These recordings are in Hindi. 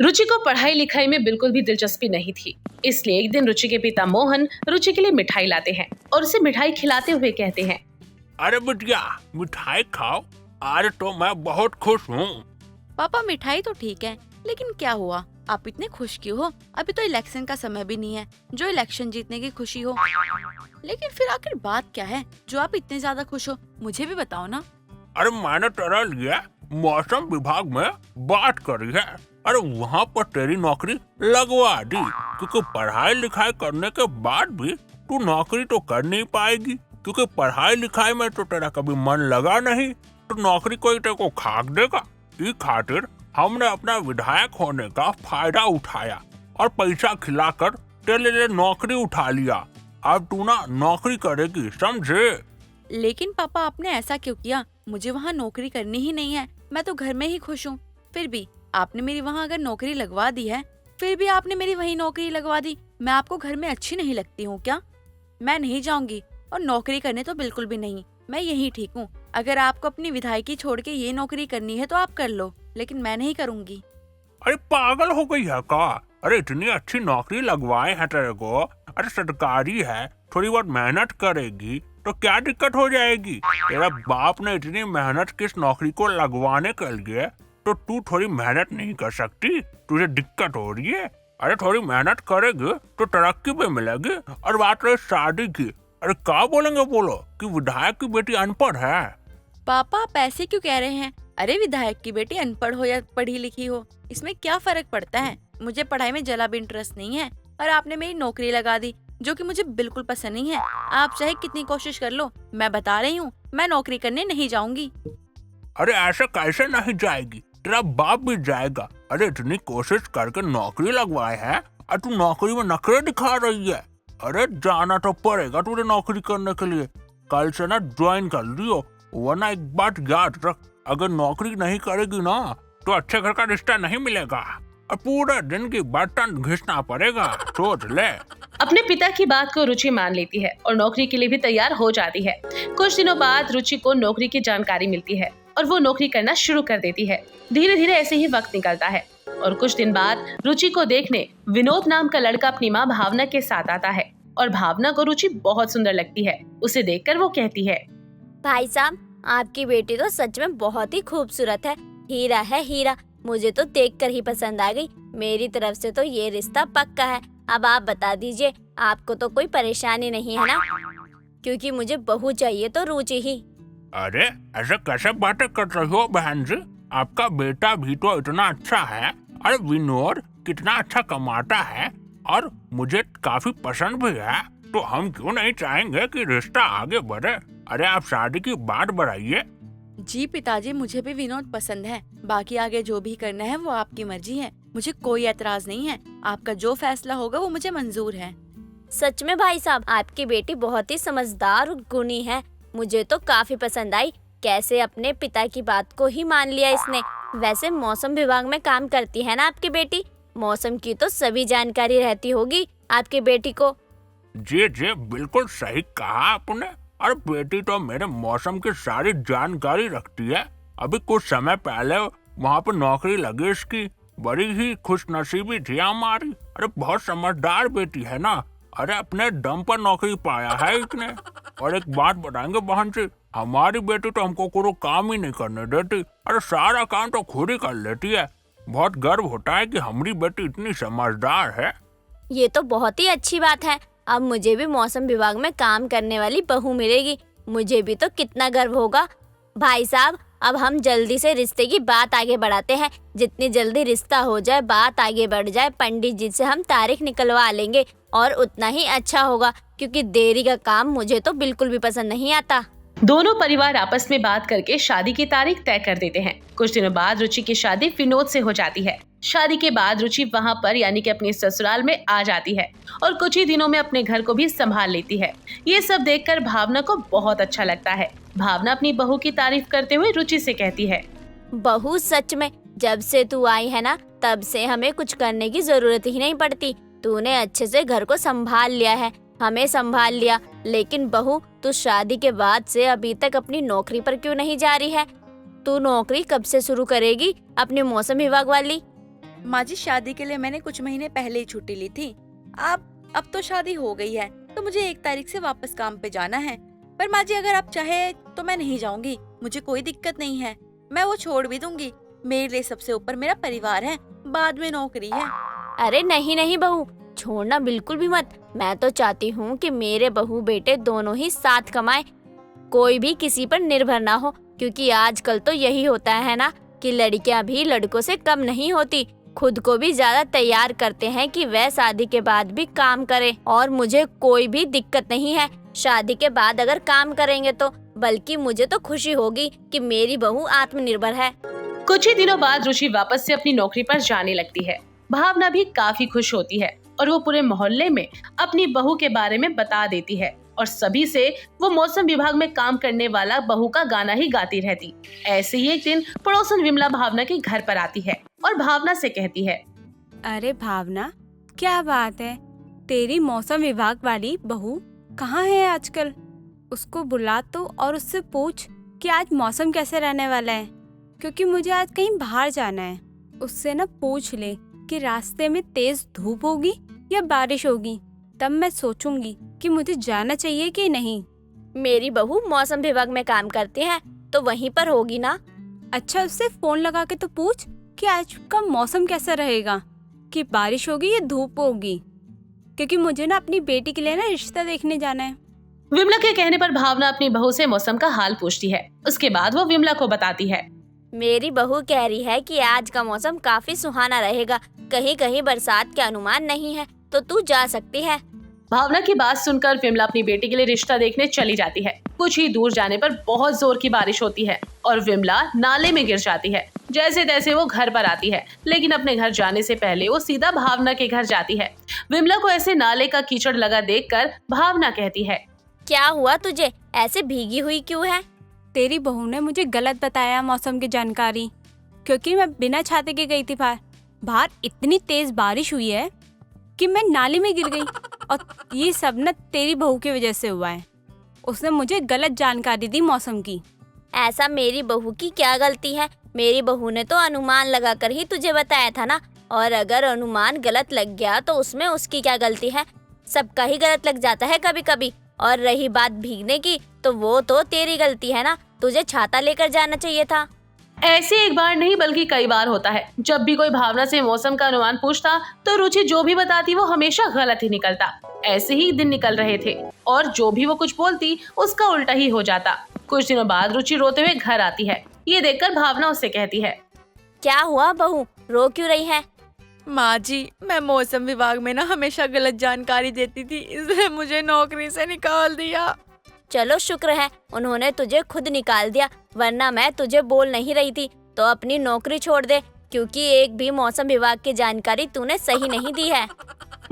रुचि को पढ़ाई लिखाई में बिल्कुल भी दिलचस्पी नहीं थी। इसलिए एक दिन रुचि के पिता मोहन रुचि के लिए मिठाई लाते हैं और उसे मिठाई खिलाते हुए कहते हैं, अरे बिटिया मिठाई खाओ, आज तो मैं बहुत खुश हूँ। पापा मिठाई तो ठीक है, लेकिन क्या हुआ, आप इतने खुश क्यों हो? अभी तो इलेक्शन का समय भी नहीं है जो इलेक्शन जीतने की खुशी हो। लेकिन फिर आखिर बात क्या है जो आप इतने ज्यादा खुश हो, मुझे भी बताओ ना। अरे मैंने तेरे लिए मौसम विभाग में बात करी है। अरे वहाँ पर तेरी नौकरी लगवा दी, क्योंकि पढ़ाई लिखाई करने के बाद भी तू नौकरी तो कर नहीं पाएगी, क्योंकि पढ़ाई लिखाई में तो तेरा कभी मन लगा नहीं, तो नौकरी कोई तेरे को खाक देगा। इस खातिर हमने अपना विधायक होने का फायदा उठाया और पैसा खिलाकर तेरे लिए नौकरी उठा लिया। अब तू ना नौकरी करेगी, समझे? लेकिन पापा आपने ऐसा क्यों किया? मुझे वहाँ नौकरी करनी ही नहीं है, मैं तो घर में ही खुश हूँ। फिर भी आपने मेरी वहाँ अगर नौकरी लगवा दी है, फिर भी आपने मेरी वही नौकरी लगवा दी। मैं आपको घर में अच्छी नहीं लगती हूँ क्या? मैं नहीं जाऊंगी और नौकरी करने तो बिल्कुल भी नहीं, मैं यही ठीक हूँ। अगर आपको अपनी विधायकी छोड़ के ये नौकरी करनी है तो आप कर लो, लेकिन मैं नहीं करूँगी। अरे पागल हो गई है का? अरे इतनी अच्छी नौकरी लगवाए हैं तेरे को, अरे सरकारी है, थोड़ी बहुत मेहनत करेगी तो क्या दिक्कत हो जाएगी? तेरा बाप ने इतनी मेहनत किस नौकरी को लगवाने के लिए, तो तू थोड़ी मेहनत नहीं कर सकती? तुझे दिक्कत हो रही है? अरे थोड़ी मेहनत करेगी तो तरक्की भी मिलेगी। और बात रही शादी की, अरे क्या बोलेंगे बोलो कि विधायक की बेटी अनपढ़ है। पापा आप ऐसे क्यों कह रहे हैं? अरे विधायक की बेटी अनपढ़ हो या पढ़ी लिखी हो, इसमें क्या फर्क पड़ता है? मुझे पढ़ाई में जरा भी इंटरेस्ट नहीं है और आपने मेरी नौकरी लगा दी जो कि मुझे बिल्कुल पसंद नहीं है। आप चाहे कितनी कोशिश कर लो, मैं बता रही हूँ मैं नौकरी करने नहीं जाऊंगी। अरे ऐसे कैसे नहीं जाएगी? तेरा बाप भी जाएगा। अरे इतनी कोशिश करके नौकरी लगवाए है और तू नौकरी में नखरे दिखा रही है। अरे जाना तो पड़ेगा तुझे नौकरी करने के लिए। कल से ना ज्वाइन कर लियो, वरना एक बात याद रख, अगर नौकरी नहीं करेगी ना तो अच्छे घर का रिश्ता नहीं मिलेगा और पूरे दिन की बर्तन घिसना पड़ेगा, सोच ले। अपने पिता की बात को रुचि मान लेती है और नौकरी के लिए भी तैयार हो जाती है। कुछ दिनों बाद रुचि को नौकरी की जानकारी मिलती है और वो नौकरी करना शुरू कर देती है। धीरे धीरे ऐसे ही वक्त निकलता है और कुछ दिन बाद रुचि को देखने विनोद नाम का लड़का अपनी माँ भावना के साथ आता है और भावना को रुचि बहुत सुंदर लगती है। उसे देखकर वो कहती है, भाई साहब आपकी बेटी तो सच में बहुत ही खूबसूरत है, हीरा है हीरा। मुझे तो देखकर ही पसंद आ गई। मेरी तरफ से तो ये रिश्ता पक्का है। अब आप बता दीजिए, आपको तो कोई परेशानी नहीं है ना? क्योंकि मुझे बहू चाहिए तो रुचि ही। अरे ऐसे कैसे बातें कर रही हो बहन जी? आपका बेटा भी तो इतना अच्छा है। अरे विनोद कितना अच्छा कमाता है और मुझे काफी पसंद भी है, तो हम क्यों नहीं चाहेंगे कि रिश्ता आगे बढ़े। अरे आप शादी की बात बढ़ाइए। जी पिताजी, मुझे भी विनोद पसंद है। बाकी आगे जो भी करना है वो आपकी मर्जी है, मुझे कोई एतराज नहीं है। आपका जो फैसला होगा वो मुझे मंजूर है। सच में भाई साहब आपकी बेटी बहुत ही समझदार और गुणी है। मुझे तो काफी पसंद आई, कैसे अपने पिता की बात को ही मान लिया इसने। वैसे मौसम विभाग में काम करती है ना आपकी बेटी? मौसम की तो सभी जानकारी रहती होगी आपकी बेटी को। जी जी बिल्कुल सही कहा आपने। और बेटी तो मेरे मौसम की सारी जानकारी रखती है। अभी कुछ समय पहले वहाँ पर नौकरी लगी इसकी, बड़ी ही खुशनसीबी थी हमारी। अरे बहुत समझदार बेटी है ना। अरे अपने दम पर नौकरी पाया है इसने। और एक बात बताएंगे बहन जी, हमारी बेटी तो हमको कोई काम ही नहीं करने देती। अरे सारा काम तो खुद ही कर लेती है। बहुत गर्व होता है कि हमारी बेटी इतनी समझदार है। ये तो बहुत ही अच्छी बात है। अब मुझे भी मौसम विभाग में काम करने वाली बहू मिलेगी, मुझे भी तो कितना गर्व होगा। भाई साहब अब हम जल्दी से रिश्ते की बात आगे बढ़ाते हैं। जितनी जल्दी रिश्ता हो जाए, बात आगे बढ़ जाए, पंडित जी से हम तारीख निकलवा लेंगे और उतना ही अच्छा होगा, क्योंकि देरी का काम मुझे तो बिल्कुल भी पसंद नहीं आता। दोनों परिवार आपस में बात करके शादी की तारीख तय कर देते हैं। कुछ दिनों बाद रुचि की शादी विनोद से हो जाती है। शादी के बाद रुचि वहाँ पर यानी कि अपने ससुराल में आ जाती है और कुछ ही दिनों में अपने घर को भी संभाल लेती है। ये सब देखकर भावना को बहुत अच्छा लगता है। भावना अपनी बहू की तारीफ करते हुए रुचि से कहती है, बहू सच में जब से तू आई है ना, तब से हमें कुछ करने की जरूरत ही नहीं पड़ती। तूने अच्छे से घर को संभाल लिया है, हमें संभाल लिया। लेकिन बहू तू शादी के बाद से अभी तक अपनी नौकरी पर क्यों नहीं जा रही है? तू नौकरी कब से शुरू करेगी अपने मौसम विभाग वाली? माँ जी, शादी के लिए मैंने कुछ महीने पहले ही छुट्टी ली थी। अब तो शादी हो गई है, तो मुझे 1 तारीख से वापस काम पे जाना है। पर माँ जी, अगर आप चाहे तो मैं नहीं जाऊंगी, मुझे कोई दिक्कत नहीं है। मैं वो छोड़ भी दूंगी। मेरे लिए सबसे ऊपर मेरा परिवार है, बाद में नौकरी है। अरे नहीं नहीं बहू, छोड़ना बिल्कुल भी मत। मैं तो चाहती हूँ कि मेरे बहू बेटे दोनों ही साथ कमाए, कोई भी किसी पर निर्भर ना हो, क्योंकि आजकल तो यही होता है ना कि लड़कियां भी लड़कों से कम नहीं होती, खुद को भी ज्यादा तैयार करते हैं कि वह शादी के बाद भी काम करे। और मुझे कोई भी दिक्कत नहीं है शादी के बाद अगर काम करेंगे तो, बल्कि मुझे तो खुशी होगी कि मेरी बहू आत्मनिर्भर है। कुछ ही दिनों बाद रुचि वापस से अपनी नौकरी पर जाने लगती है। भावना भी काफी खुश होती है और वो पूरे मोहल्ले में अपनी बहू के बारे में बता देती है और सभी से वो मौसम विभाग में काम करने वाला बहू का गाना ही गाती रहती। ऐसे ही एक दिन पड़ोसन विमला भावना के घर पर आती है और भावना से कहती है, अरे भावना, क्या बात है, तेरी मौसम विभाग वाली बहू कहाँ है आजकल? उसको बुला तो और उससे पूछ कि आज मौसम कैसे रहने वाला है, क्योंकि मुझे आज कहीं बाहर जाना है। उससे ना पूछ ले कि रास्ते में तेज धूप होगी या बारिश होगी, तब मैं सोचूंगी कि मुझे जाना चाहिए कि नहीं। मेरी बहू मौसम विभाग में काम करती है तो वहीं पर होगी ना। अच्छा, उससे फोन लगा के तो पूछ कि आज का मौसम कैसा रहेगा, कि बारिश होगी या धूप होगी, क्योंकि मुझे ना अपनी बेटी के लिए ना रिश्ता देखने जाना है। विमला के कहने पर भावना अपनी बहू से मौसम का हाल पूछती है। उसके बाद वो विमला को बताती है, मेरी बहू कह रही है कि आज का मौसम काफी सुहाना रहेगा, कहीं कहीं बरसात के अनुमान नहीं है, तो तू जा सकती है। भावना की बात सुनकर विमला अपनी बेटी के लिए रिश्ता देखने चली जाती है। कुछ ही दूर जाने पर बहुत जोर की बारिश होती है और विमला नाले में गिर जाती है। जैसे तैसे वो घर पर आती है, लेकिन अपने घर जाने से पहले वो सीधा भावना के घर जाती है। विमला को ऐसे नाले का कीचड़ लगा देखकर भावना कहती है, क्या हुआ तुझे, ऐसे भीगी हुई क्यों है? तेरी बहू ने मुझे गलत बताया मौसम की जानकारी, क्योंकि मैं बिना छाते के गई थी बाहर इतनी तेज बारिश हुई है कि मैं नाले में गिर गई। और ये सब ना तेरी बहू की वजह से हुआ है। उसने मुझे गलत जानकारी दी मौसम की। ऐसा मेरी बहू की क्या गलती है? मेरी बहू ने तो अनुमान लगाकर ही तुझे बताया था ना, और अगर अनुमान गलत लग गया तो उसमें उसकी क्या गलती है? सबका ही गलत लग जाता है कभी कभी। और रही बात भीगने की, तो वो तो तेरी गलती है ना, तुझे छाता लेकर जाना चाहिए था। ऐसे एक बार नहीं बल्कि कई बार होता है। जब भी कोई भावना से मौसम का अनुमान पूछता तो रुचि जो भी बताती वो हमेशा गलत ही निकलता। ऐसे ही दिन निकल रहे थे और जो भी वो कुछ बोलती उसका उल्टा ही हो जाता। कुछ दिनों बाद रुचि रोते हुए घर आती है। ये देखकर भावना उससे कहती है, क्या हुआ बहू, रो क्यों रही है? माँ जी, मैं मौसम विभाग में ना हमेशा गलत जानकारी देती थी, इसलिए मुझे नौकरी से निकाल दिया। चलो शुक्र है उन्होंने तुझे खुद निकाल दिया, वरना मैं तुझे बोल नहीं रही थी तो अपनी नौकरी छोड़ दे, क्योंकि एक भी मौसम विभाग की जानकारी तूने सही नहीं दी है।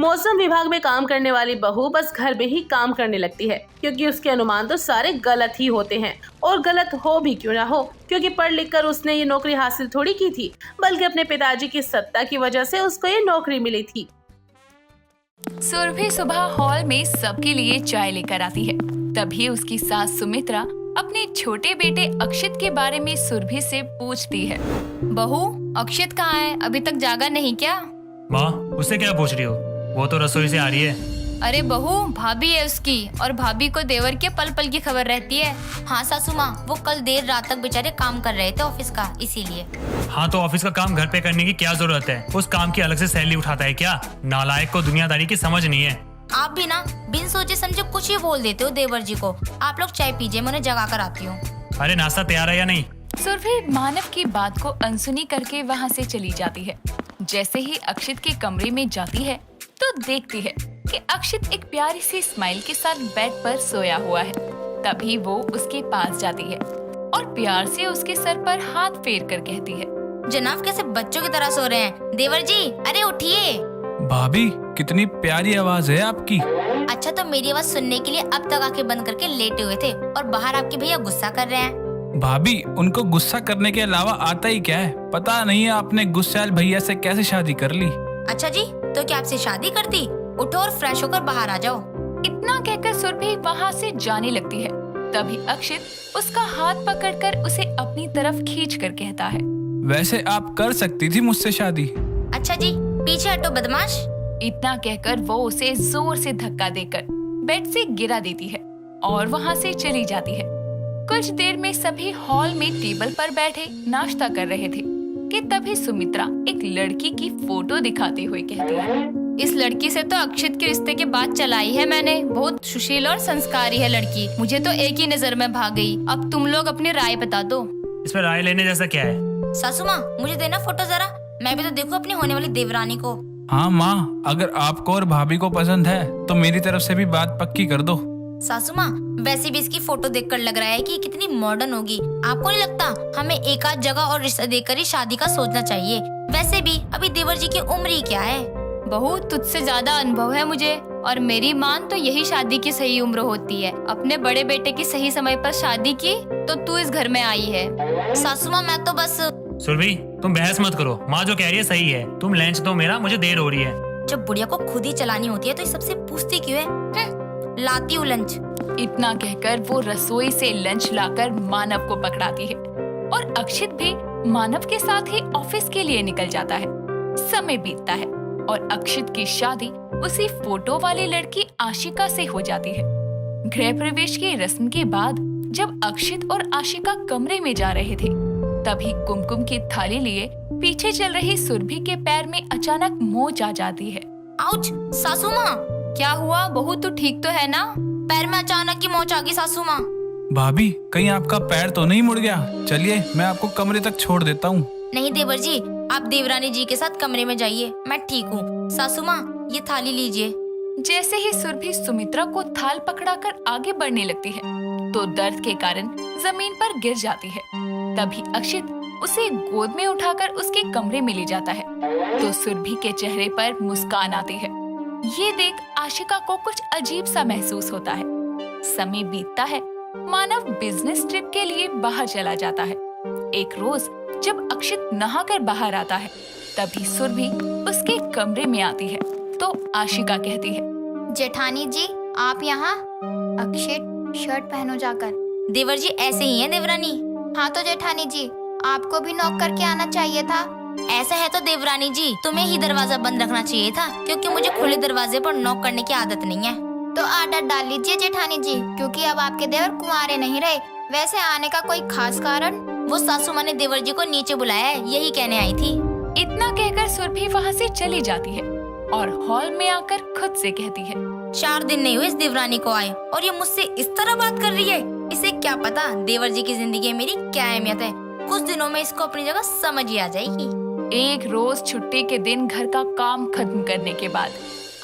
मौसम विभाग में काम करने वाली बहू बस घर में ही काम करने लगती है, क्योंकि उसके अनुमान तो सारे गलत ही होते हैं। और गलत हो भी क्यों ना हो, क्योंकि पढ़ लिख कर उसने ये नौकरी हासिल थोड़ी की थी, बल्कि अपने पिताजी की सत्ता की वजह से उसको ये नौकरी मिली थी। सुरभि सुबह हॉल में सबके लिए चाय लेकर आती है। तभी उसकी सास सुमित्रा अपने छोटे बेटे अक्षित के बारे में सुरभि से पूछती है। बहू, अक्षित कहाँ है? अभी तक जागा नहीं क्या? माँ, उससे क्या पूछ रही हो? वो तो रसोई से आ रही है। अरे बहू, भाभी है उसकी, और भाभी को देवर के पल पल की खबर रहती है। हाँ सासू माँ, वो कल देर रात तक बेचारे काम कर रहे थे ऑफिस का, इसीलिए। हाँ तो ऑफिस का काम घर पे करने की क्या जरूरत है? उस काम की अलग से सैलरी उठाता है क्या? नालायक को दुनियादारी की समझ नहीं है। आप भी ना बिन सोचे समझे कुछ ही बोल देते हो देवर जी को। आप लोग चाय पीजिए, मैं उन्हें जगा कर आती हूँ। अरे नाश्ता तैयार है या नहीं? सुरभि मानव की बात को अनसुनी करके वहाँ से चली जाती है। जैसे ही अक्षित के कमरे में जाती है तो देखती है कि अक्षित एक प्यारी सी स्माइल के साथ बेड पर सोया हुआ है। तभी वो उसके पास जाती है और प्यार से उसके सर पर हाथ फेर कर कहती है, जनाब कैसे बच्चों की तरह सो रहे हैं? देवर जी, अरे उठिए। भाभी, कितनी प्यारी आवाज है आपकी। अच्छा, तो मेरी आवाज सुनने के लिए अब तक आंखें बंद करके लेटे हुए थे, और बाहर आपके भैया गुस्सा कर रहे हैं। भाभी, उनको गुस्सा करने के अलावा आता ही क्या है? पता नहीं है आपने गुस्सैल भैया से कैसे शादी कर ली। अच्छा जी, तो क्या आपसे शादी करती? उठो और फ्रेश होकर बाहर आ जाओ। इतना कहकर सुरभि वहाँ से जाने लगती है। तभी अक्षित उसका हाथ पकड़कर उसे अपनी तरफ खींच कर कहता है, वैसे आप कर सकती थी मुझसे शादी। अच्छा जी, पीछे हटो बदमाश। इतना कहकर वो उसे जोर से धक्का देकर बेड से गिरा देती है और वहाँ से चली जाती है। कुछ देर में सभी हॉल में टेबल पर बैठे नाश्ता कर रहे थे कि तभी सुमित्रा एक लड़की की फोटो दिखाते हुए कहती है, इस लड़की से तो अक्षित के रिश्ते की बात चलाई है मैंने। बहुत सुशील और संस्कारी है लड़की, मुझे तो एक ही नजर में भाग गई। अब तुम लोग अपनी राय बता दो। इस पर राय लेने जैसा क्या है? सासू माँ, मुझे देना फोटो जरा, मैं भी तो देखूं अपनी होने वाली देवरानी को। हाँ माँ, अगर आपको और भाभी को पसंद है तो मेरी तरफ से भी बात पक्की कर दो। सासू माँ, वैसे भी इसकी फोटो देखकर लग रहा है कि कितनी मॉडर्न होगी। आपको नहीं लगता हमें एक आध जगह और रिश्ता देकर ही शादी का सोचना चाहिए? वैसे भी अभी देवर जी की उम्र ही क्या है। बहू, तुझसे ज्यादा अनुभव है मुझे, और मेरी मान तो यही शादी की सही उम्र होती है। अपने बड़े बेटे की सही समय पर शादी की तो तू इस घर में आई है। सासू माँ, मैं तो बस। सुरभि, तुम बहस मत करो, माँ जो कह रही है सही है। तुम लंच दो मेरा, मुझे देर हो रही है। जब बुढ़िया को खुद ही चलानी होती है तो ये सबसे पूछती क्यों है? लाती हूँ लंच। इतना कहकर वो रसोई से लंच लाकर मानव को पकड़ाती है और अक्षित भी मानव के साथ ही ऑफिस के लिए निकल जाता है। समय बीतता है और अक्षित की शादी उसी फोटो वाली लड़की आशिका से हो जाती है। गृह प्रवेश की रस्म के बाद जब अक्षित और आशिका कमरे में जा रहे थे, तभी कुमकुम की थाली लिए पीछे चल रही सुरभि के पैर में अचानक मोच आ जाती है। आउच! सासू माँ, क्या हुआ? बहू तू ठीक तो है ना? पैर में अचानक की मोच आ गई सासू माँ। भाभी, कहीं आपका पैर तो नहीं मुड़ गया? चलिए मैं आपको कमरे तक छोड़ देता हूँ। नहीं देवर जी, आप देवरानी जी के साथ कमरे में जाइए, मैं ठीक हूँ। सासू माँ, ये थाली लीजिए। जैसे ही सुरभि सुमित्रा को थाल पकड़ाकर आगे बढ़ने लगती है तो दर्द के कारण जमीन पर गिर जाती है। तभी अक्षित उसे गोद में उठाकर उसके कमरे में ले जाता है तो सुरभि के चेहरे पर मुस्कान आती है। ये देख आशिका को कुछ अजीब सा महसूस होता है। समय बीतता है, मानव बिजनेस ट्रिप के लिए बाहर चला जाता है। एक रोज जब अक्षित नहाकर बाहर आता है तभी सुरभि उसके कमरे में आती है तो आशिका कहती है, जेठानी जी आप यहाँ? अक्षित शर्ट पहनो जाकर। देवर जी ऐसे ही है देवरानी। हाँ तो जेठानी जी, आपको भी नॉक करके आना चाहिए था। ऐसा है तो देवरानी जी तुम्हें ही दरवाजा बंद रखना चाहिए था, क्योंकि मुझे खुले दरवाजे पर नॉक करने की आदत नहीं है। तो आदत डाल लीजिए जेठानी जी, क्योंकि अब आपके देवर कुंवारे नहीं रहे। वैसे आने का कोई खास कारण? वो सासू माँ ने देवर जी को नीचे बुलाया है, यही कहने आई थी। इतना कहकर सुरभि वहाँ से चली जाती है और हॉल में आकर खुद से कहती है, 4 दिन नहीं हुए इस देवरानी को आए और ये मुझसे इस तरह बात कर रही है। इसे क्या पता देवर जी की जिंदगी में मेरी क्या अहमियत है। कुछ दिनों में इसको अपनी जगह समझ ही आ जाएगी। एक रोज छुट्टी के दिन घर का काम खत्म करने के बाद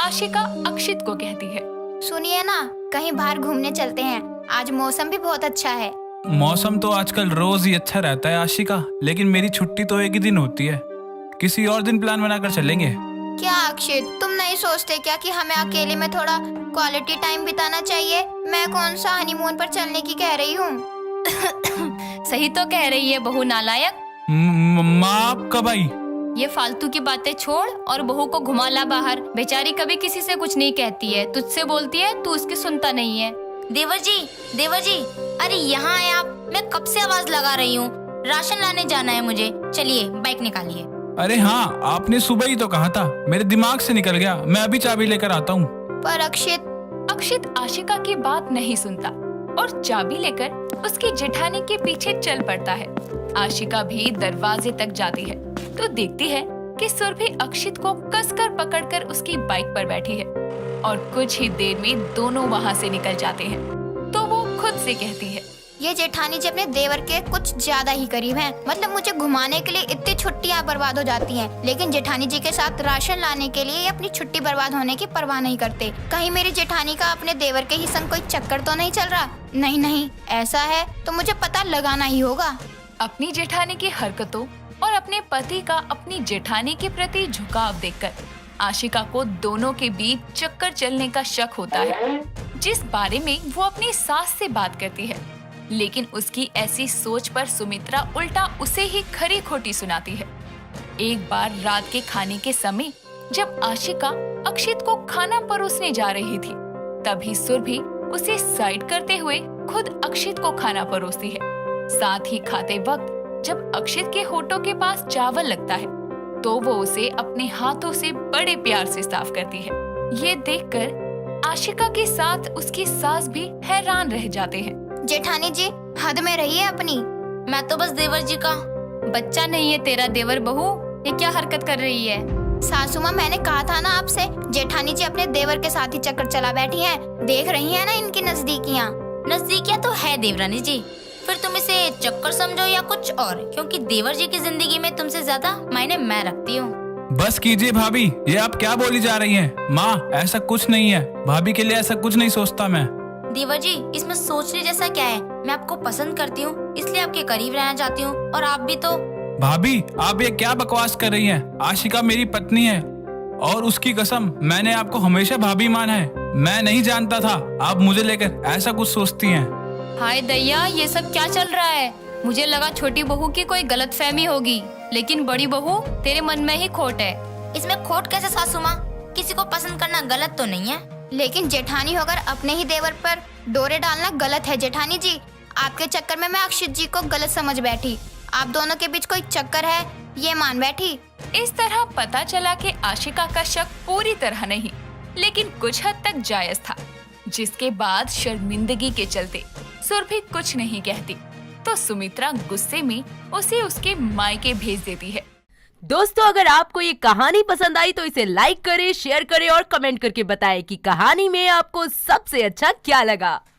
आशिका अक्षित को कहती है, सुनिए ना, कहीं बाहर घूमने चलते हैं, आज मौसम भी बहुत अच्छा है। मौसम तो आजकल रोज ही अच्छा रहता है आशिका, लेकिन मेरी छुट्टी तो एक ही दिन होती है। किसी और दिन प्लान बनाकर चलेंगे। क्या अक्षित, तुम नहीं सोचते क्या कि हमें अकेले में थोड़ा क्वालिटी टाइम बिताना चाहिए? मैं कौन सा हनीमून पर चलने की कह रही हूँ। सही तो कह रही है बहू नालायक। माँ कब आई? ये फालतू की बातें छोड़ और बहू को घुमा ला बाहर। बेचारी कभी किसी से कुछ नहीं कहती है, तुझसे बोलती है, तू उसकी सुनता नहीं है। देवर जी, अरे यहाँ आए आप। मैं कब से आवाज लगा रही हूँ। राशन लाने जाना है मुझे, चलिए बाइक निकालिए। अरे हाँ, आपने सुबह ही तो कहा था, मेरे दिमाग से निकल गया। मैं अभी चाबी लेकर आता हूँ। पर अक्षित आशिका की बात नहीं सुनता और चाबी लेकर उसकी जेठानी के पीछे चल पड़ता है। आशिका भी दरवाजे तक जाती है तो देखती है कि सुरभि अक्षित को कसकर पकड़कर उसकी बाइक पर बैठी है और कुछ ही देर में दोनों वहाँ से निकल जाते हैं। तो वो खुद से कहती है, ये जेठानी जी अपने देवर के कुछ ज्यादा ही करीब हैं। मतलब मुझे घुमाने के लिए इतनी छुट्टियां बर्बाद हो जाती हैं, लेकिन जेठानी जी के साथ राशन लाने के लिए अपनी छुट्टी बर्बाद होने की परवाह नहीं करते। कहीं मेरी जेठानी का अपने देवर के ही संग कोई चक्कर तो नहीं चल रहा? नहीं, ऐसा है तो मुझे पता लगाना ही होगा। अपनी जेठानी की हरकतों और अपने पति का अपनी जेठानी के प्रति झुकाव देखकर आशिका को दोनों के बीच चक्कर चलने का शक होता है, जिस बारे में वो अपनी सास से बात करती है। लेकिन उसकी ऐसी सोच पर सुमित्रा उल्टा उसे ही खरी खोटी सुनाती है। एक बार रात के खाने के समय जब आशिका अक्षित को खाना परोसने जा रही थी, तभी सुरभि उसे साइड करते हुए खुद अक्षित को खाना परोसती है। साथ ही खाते वक्त जब अक्षित के होठों के पास चावल लगता है तो वो उसे अपने हाथों से बड़े प्यार से साफ करती है। ये देखकर आशिका के साथ उसकी सास भी हैरान रह जाते हैं। जेठानी जी हद में रहिए अपनी। मैं तो बस देवर जी का बच्चा नहीं है तेरा देवर बहू, ये क्या हरकत कर रही है? सासू माँ मैंने कहा था ना आपसे, जेठानी जी अपने देवर के साथ ही चक्कर चला बैठी हैं। देख रही हैं ना इनकी नजदीकियाँ। नजदीकियाँ तो है देवरानी जी, फिर तुम इसे चक्कर समझो या कुछ और, क्योंकि देवर जी की जिंदगी में तुमसे ज्यादा मायने मैं रखती हूँ। बस कीजिए भाभी, ये आप क्या बोली जा रही हैं? माँ ऐसा कुछ नहीं है, भाभी के लिए ऐसा कुछ नहीं सोचता मैं। देवर जी इसमें सोचने जैसा क्या है? मैं आपको पसंद करती हूँ इसलिए आपके करीब रहना चाहती हूँ, और आप भी तो। भाभी आप ये क्या बकवास कर रही हैं? आशिका मेरी पत्नी है और उसकी कसम मैंने आपको हमेशा भाभी माना है। मैं नहीं जानता था आप मुझे लेकर ऐसा कुछ सोचती हैं। हाय दैया, ये सब क्या चल रहा है? मुझे लगा छोटी बहू की कोई गलतफहमी होगी, लेकिन बड़ी बहू तेरे मन में ही खोट है। इसमें खोट कैसे सासू माँ? किसी को पसंद करना गलत तो नहीं है। लेकिन जेठानी होकर अपने ही देवर पर डोरे डालना गलत है जेठानी जी। आपके चक्कर में मैं अक्षित जी को गलत समझ बैठी। आप दोनों के बीच कोई चक्कर है ये मान बैठी। इस तरह पता चला कि आशिका का शक पूरी तरह नहीं, लेकिन कुछ हद तक जायज था, जिसके बाद शर्मिंदगी के चलते सुरभि कुछ नहीं कहती, तो सुमित्रा गुस्से में उसे उसके मायके भेज देती है। दोस्तों अगर आपको ये कहानी पसंद आई तो इसे लाइक करें, शेयर करें और कमेंट करके बताएं कि कहानी में आपको सबसे अच्छा क्या लगा।